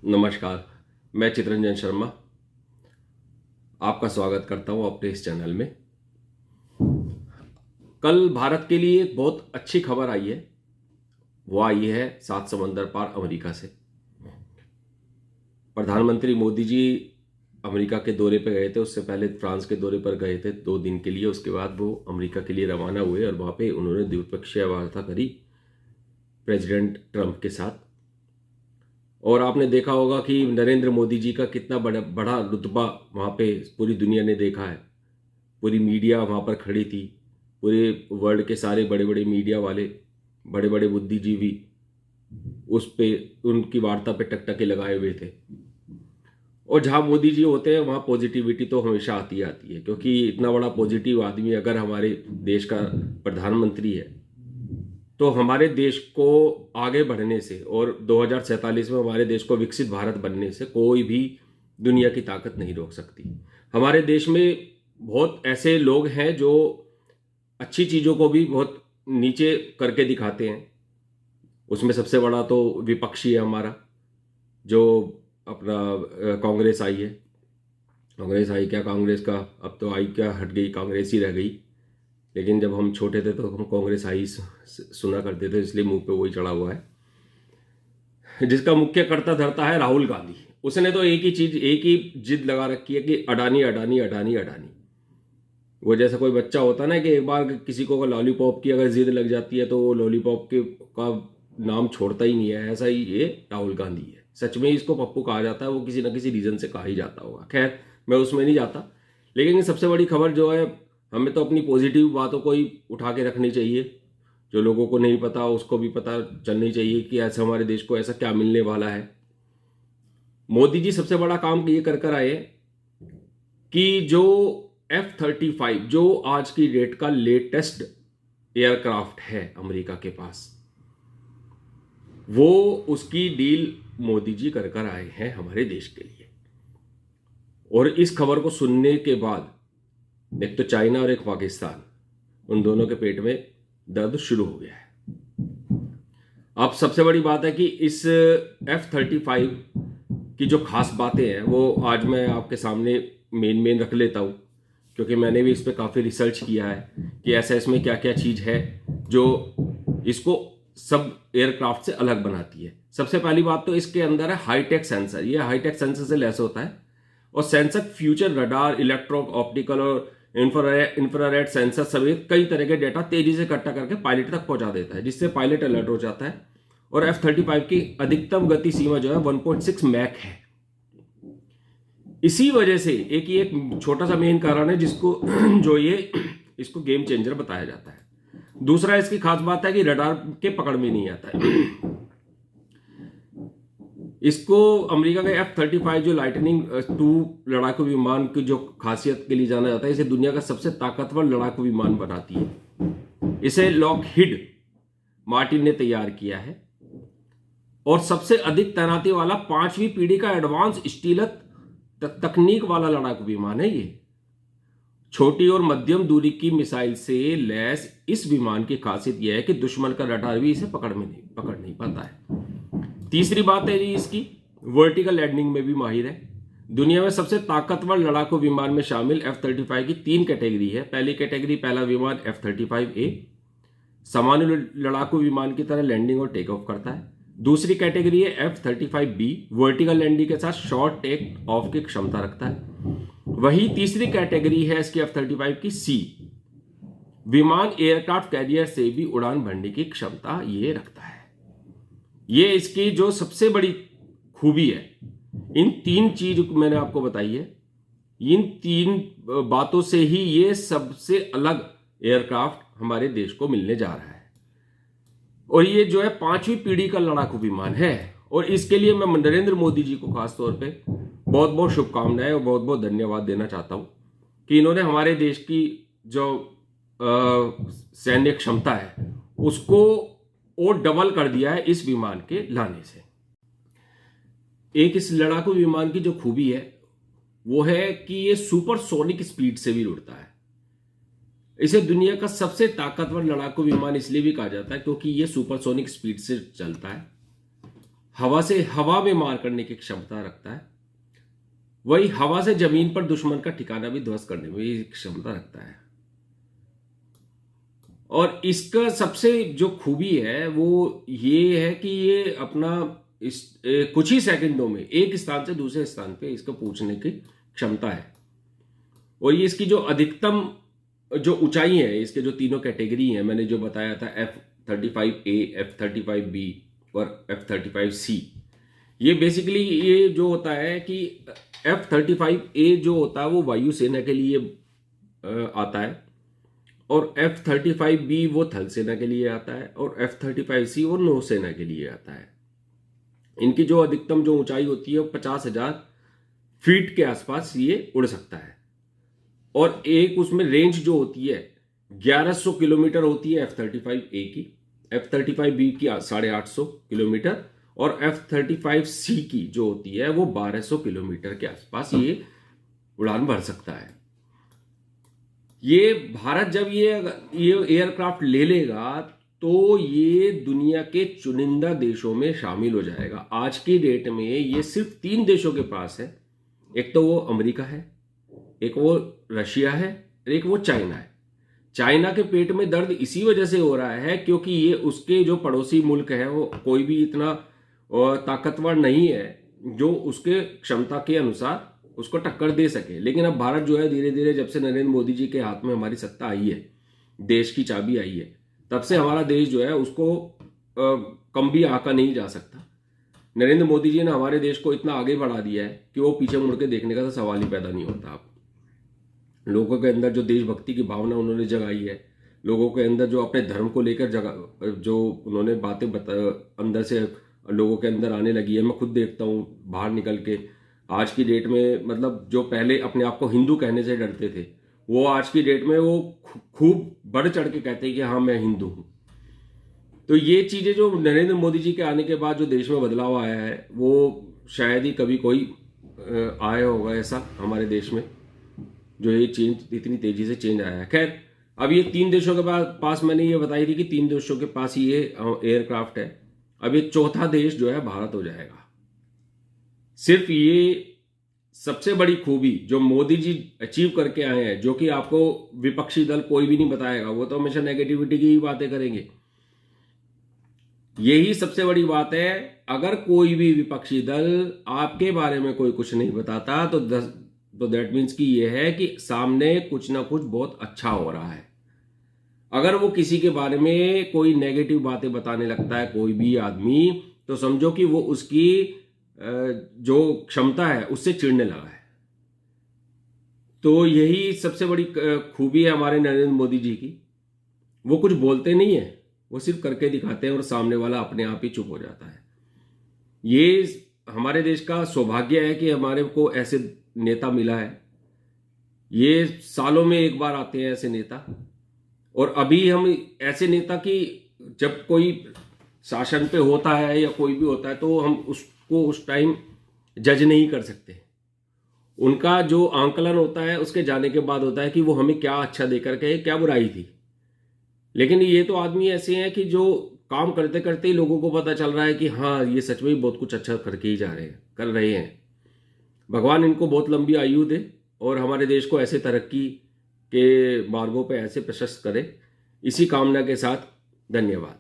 नमस्कार। मैं चित्रंजन शर्मा आपका स्वागत करता हूं अपने इस चैनल में। कल भारत के लिए एक बहुत अच्छी खबर आई है। वो आई है सात समंदर पार अमेरिका से। प्रधानमंत्री मोदी जी अमेरिका के दौरे पर गए थे। उससे पहले फ्रांस के दौरे पर गए थे 2 दिन के लिए। उसके बाद वो अमेरिका के लिए रवाना हुए और वहाँ पे उन्होंने द्विपक्षीय वार्ता करी प्रेसिडेंट ट्रंप के साथ। और आपने देखा होगा कि नरेंद्र मोदी जी का कितना बड़ा बड़ा रुतबा वहाँ पे पूरी दुनिया ने देखा है। पूरी मीडिया वहाँ पर खड़ी थी। पूरे वर्ल्ड के सारे बड़े बड़े मीडिया वाले, बड़े बड़े बुद्धिजीवी उस पे उनकी वार्ता पे टकटके लगाए हुए थे। और जहाँ मोदी जी होते हैं वहाँ पॉजिटिविटी तो हमेशा आती है, क्योंकि इतना बड़ा पॉजिटिव आदमी अगर हमारे देश का प्रधानमंत्री है तो हमारे देश को आगे बढ़ने से और 2047 में हमारे देश को विकसित भारत बनने से कोई भी दुनिया की ताकत नहीं रोक सकती। हमारे देश में बहुत ऐसे लोग हैं जो अच्छी चीज़ों को भी बहुत नीचे करके दिखाते हैं। उसमें सबसे बड़ा तो विपक्षी है हमारा, जो अपना कांग्रेस आई है। कांग्रेस आई क्या, कांग्रेस का अब तो आई क्या, हट गई, कांग्रेस ही रह गई। लेकिन जब हम छोटे थे तो हम कांग्रेस आई सुना करते थे, इसलिए मुंह पे वही चढ़ा हुआ है। जिसका मुख्य कर्ता धरता है राहुल गांधी। उसने तो एक ही चीज, एक ही जिद लगा रखी है कि अडानी अडानी अडानी अडानी। वो जैसा कोई बच्चा होता है ना कि एक बार किसी को लॉलीपॉप की अगर जिद लग जाती है तो वो लॉलीपॉप के का नाम छोड़ता ही नहीं है। ऐसा ही ये राहुल गांधी है। सच में इसको पप्पू कहा जाता है, वो किसी ना किसी रीजन से कहा ही जाता होगा। खैर, मैं उसमें नहीं जाता। लेकिन सबसे बड़ी खबर जो है, हमें तो अपनी पॉजिटिव बातों को ही उठा के रखनी चाहिए। जो लोगों को नहीं पता उसको भी पता चलनी चाहिए कि ऐसा हमारे देश को ऐसा क्या मिलने वाला है। मोदी जी सबसे बड़ा काम ये कर आए कि जो F-35 जो आज की डेट का लेटेस्ट एयरक्राफ्ट है अमेरिका के पास, वो उसकी डील मोदी जी कर आए हैं हमारे देश के लिए। और इस खबर को सुनने के बाद एक तो चाइना और एक पाकिस्तान, उन दोनों के पेट में दर्द शुरू हो गया है। अब सबसे बड़ी बात है कि इस F-35 की जो खास बातें हैं वो आज मैं आपके सामने मेन रख लेता हूँ, क्योंकि मैंने भी इस पर काफ़ी रिसर्च किया है कि ऐसा इसमें क्या क्या चीज़ है जो इसको सब एयरक्राफ्ट से अलग बनाती है। सबसे पहली बात तो इसके अंदर है हाईटेक सेंसर। ये हाईटेक सेंसर से लैस होता है और sensor future radar, electro optical और इंफ्रारेड सेंसर समेत कई तरह के डेटा तेजी से इकट्ठा करके पायलट तक पहुंचा देता है, जिससे पायलट अलर्ट हो जाता है। और F-35 की अधिकतम गति सीमा जो है 1.6 मैक है। इसी वजह से एक छोटा सा मेन कारण है जिसको जो ये इसको गेम चेंजर बताया जाता है। दूसरा इसकी खास बात है कि रडार के पकड़ में नहीं आता है। इसको अमेरिका का F-35 जो लाइटनिंग 2 लड़ाकू विमान की जो खासियत के लिए जाना जाता है, इसे दुनिया का सबसे ताकतवर लड़ाकू विमान बनाती है। इसे लॉकहीड मार्टिन ने तैयार किया है और सबसे अधिक तैनाती वाला 5वीं पीढ़ी का एडवांस स्टीलथ तकनीक वाला लड़ाकू विमान है ये। छोटी और मध्यम दूरी की मिसाइल से लैस इस विमान की खासियत यह है कि दुश्मन का रडार भी इसे पकड़ नहीं पाता है। तीसरी बात है जी इसकी वर्टिकल लैंडिंग में भी माहिर है। दुनिया में सबसे ताकतवर लड़ाकू विमान में शामिल F-35 की 3 कैटेगरी है। पहली कैटेगरी, पहला विमान F-35A सामान्य लड़ाकू विमान की तरह लैंडिंग और टेक ऑफ करता है। दूसरी कैटेगरी है F-35B, वर्टिकल लैंडिंग के साथ शॉर्ट टेक ऑफ की क्षमता रखता है। वही तीसरी कैटेगरी है इसकी F-35 की C, विमान एयरक्राफ्ट कैरियर से भी उड़ान भरने की क्षमता ये रखता है। ये इसकी जो सबसे बड़ी खूबी है, इन 3 चीज मैंने आपको बताई है। इन 3 बातों से ही ये सबसे अलग एयरक्राफ्ट हमारे देश को मिलने जा रहा है। और ये जो है 5वीं पीढ़ी का लड़ाकू विमान है। और इसके लिए मैं नरेंद्र मोदी जी को खास तौर पे बहुत बहुत शुभकामनाएं और बहुत बहुत धन्यवाद देना चाहता हूं कि इन्होंने हमारे देश की जो सैन्य क्षमता है उसको और डबल कर दिया है इस विमान के लाने से। एक इस लड़ाकू विमान की जो खूबी है वो है कि ये सुपरसोनिक स्पीड से भी उड़ता है। इसे दुनिया का सबसे ताकतवर लड़ाकू विमान इसलिए भी कहा जाता है क्योंकि ये सुपरसोनिक स्पीड से चलता है। हवा से हवा में मार करने की क्षमता रखता है, वही हवा से जमीन पर दुश्मन का ठिकाना भी ध्वस्त करने में क्षमता रखता है। और इसका सबसे जो खूबी है वो ये है कि ये अपना कुछ ही सेकंडों में एक स्थान से दूसरे स्थान पे इसको पहुंचने की क्षमता है। और ये इसकी जो अधिकतम जो ऊंचाई है, इसके जो तीनों कैटेगरी हैं मैंने जो बताया था, F-35A, F-35B और F-35C, ये बेसिकली ये जो होता है कि F-35A जो होता है वो वायुसेना के लिए आता है, और F-35B वो थल सेना के लिए आता है, और F-35C वो नौसेना के लिए आता है। इनकी जो अधिकतम जो ऊंचाई होती है वो 50,000 फीट के आसपास ये उड़ सकता है। और एक उसमें रेंज जो होती है 1100 किलोमीटर होती है F-35A की, F-35B की 850 किलोमीटर, और F-35C की जो होती है वो 1200 किलोमीटर के आसपास ये उड़ान भर सकता है। ये भारत जब ये एयरक्राफ्ट ले लेगा तो ये दुनिया के चुनिंदा देशों में शामिल हो जाएगा। आज की डेट में ये सिर्फ 3 देशों के पास है, एक तो वो अमेरिका है, एक वो रशिया है, एक वो चाइना है। चाइना के पेट में दर्द इसी वजह से हो रहा है क्योंकि ये उसके जो पड़ोसी मुल्क है वो कोई भी इतना ताकतवर नहीं है जो उसके क्षमता के अनुसार उसको टक्कर दे सके। लेकिन अब भारत जो है धीरे धीरे, जब से नरेंद्र मोदी जी के हाथ में हमारी सत्ता आई है, देश की चाबी आई है, तब से हमारा देश जो है उसको कम भी आका नहीं जा सकता। नरेंद्र मोदी जी ने हमारे देश को इतना आगे बढ़ा दिया है कि वो पीछे मुड़ के देखने का तो सवाल ही पैदा नहीं होता। आप लोगों के अंदर जो देशभक्ति की भावना उन्होंने जगाई है, लोगों के अंदर जो अपने धर्म को लेकर जो उन्होंने बातें अंदर से लोगों के अंदर आने लगी है। मैं खुद देखता हूँ बाहर निकल के, आज की डेट में मतलब जो पहले अपने आप को हिंदू कहने से डरते थे, वो आज की डेट में वो खूब बढ़ चढ़ के कहते हैं कि हाँ मैं हिंदू हूँ। तो ये चीज़ें जो नरेंद्र मोदी जी के आने के बाद जो देश में बदलाव आया है वो शायद ही कभी कोई आया होगा ऐसा हमारे देश में, जो ये चेंज इतनी तेजी से चेंज आया है। खैर, अब ये 3 देशों के पास मैंने ये बताई थी कि 3 देशों के पास ही ये एयरक्राफ्ट है। अब ये चौथा देश जो है भारत हो जाएगा। सिर्फ ये सबसे बड़ी खूबी जो मोदी जी अचीव करके आए हैं, जो कि आपको विपक्षी दल कोई भी नहीं बताएगा, वो तो हमेशा नेगेटिविटी की ही बातें करेंगे। यही सबसे बड़ी बात है। अगर कोई भी विपक्षी दल आपके बारे में कोई कुछ नहीं बताता तो दैट मीन्स कि ये है कि सामने कुछ ना कुछ बहुत अच्छा हो रहा है। अगर वो किसी के बारे में कोई नेगेटिव बातें बताने लगता है कोई भी आदमी, तो समझो कि वो उसकी जो क्षमता है उससे चिढ़ने लगा है। तो यही सबसे बड़ी खूबी है हमारे नरेंद्र मोदी जी की। वो कुछ बोलते नहीं है, वो सिर्फ करके दिखाते हैं और सामने वाला अपने आप ही चुप हो जाता है। ये हमारे देश का सौभाग्य है कि हमारे को ऐसे नेता मिला है। ये सालों में एक बार आते हैं ऐसे नेता, और अभी हम ऐसे नेता की जब कोई शासन पे होता है या कोई भी होता है तो हम उसको उस टाइम जज नहीं कर सकते। उनका जो आंकलन होता है उसके जाने के बाद होता है कि वो हमें क्या अच्छा देकर गए, क्या बुराई थी। लेकिन ये तो आदमी ऐसे हैं कि जो काम करते करते ही लोगों को पता चल रहा है कि हाँ ये सच में बहुत कुछ अच्छा करके ही कर रहे हैं। भगवान इनको बहुत लंबी आयु दे और हमारे देश को ऐसे तरक्की के मार्गों पे ऐसे प्रशस्त करे। इसी कामना के साथ धन्यवाद।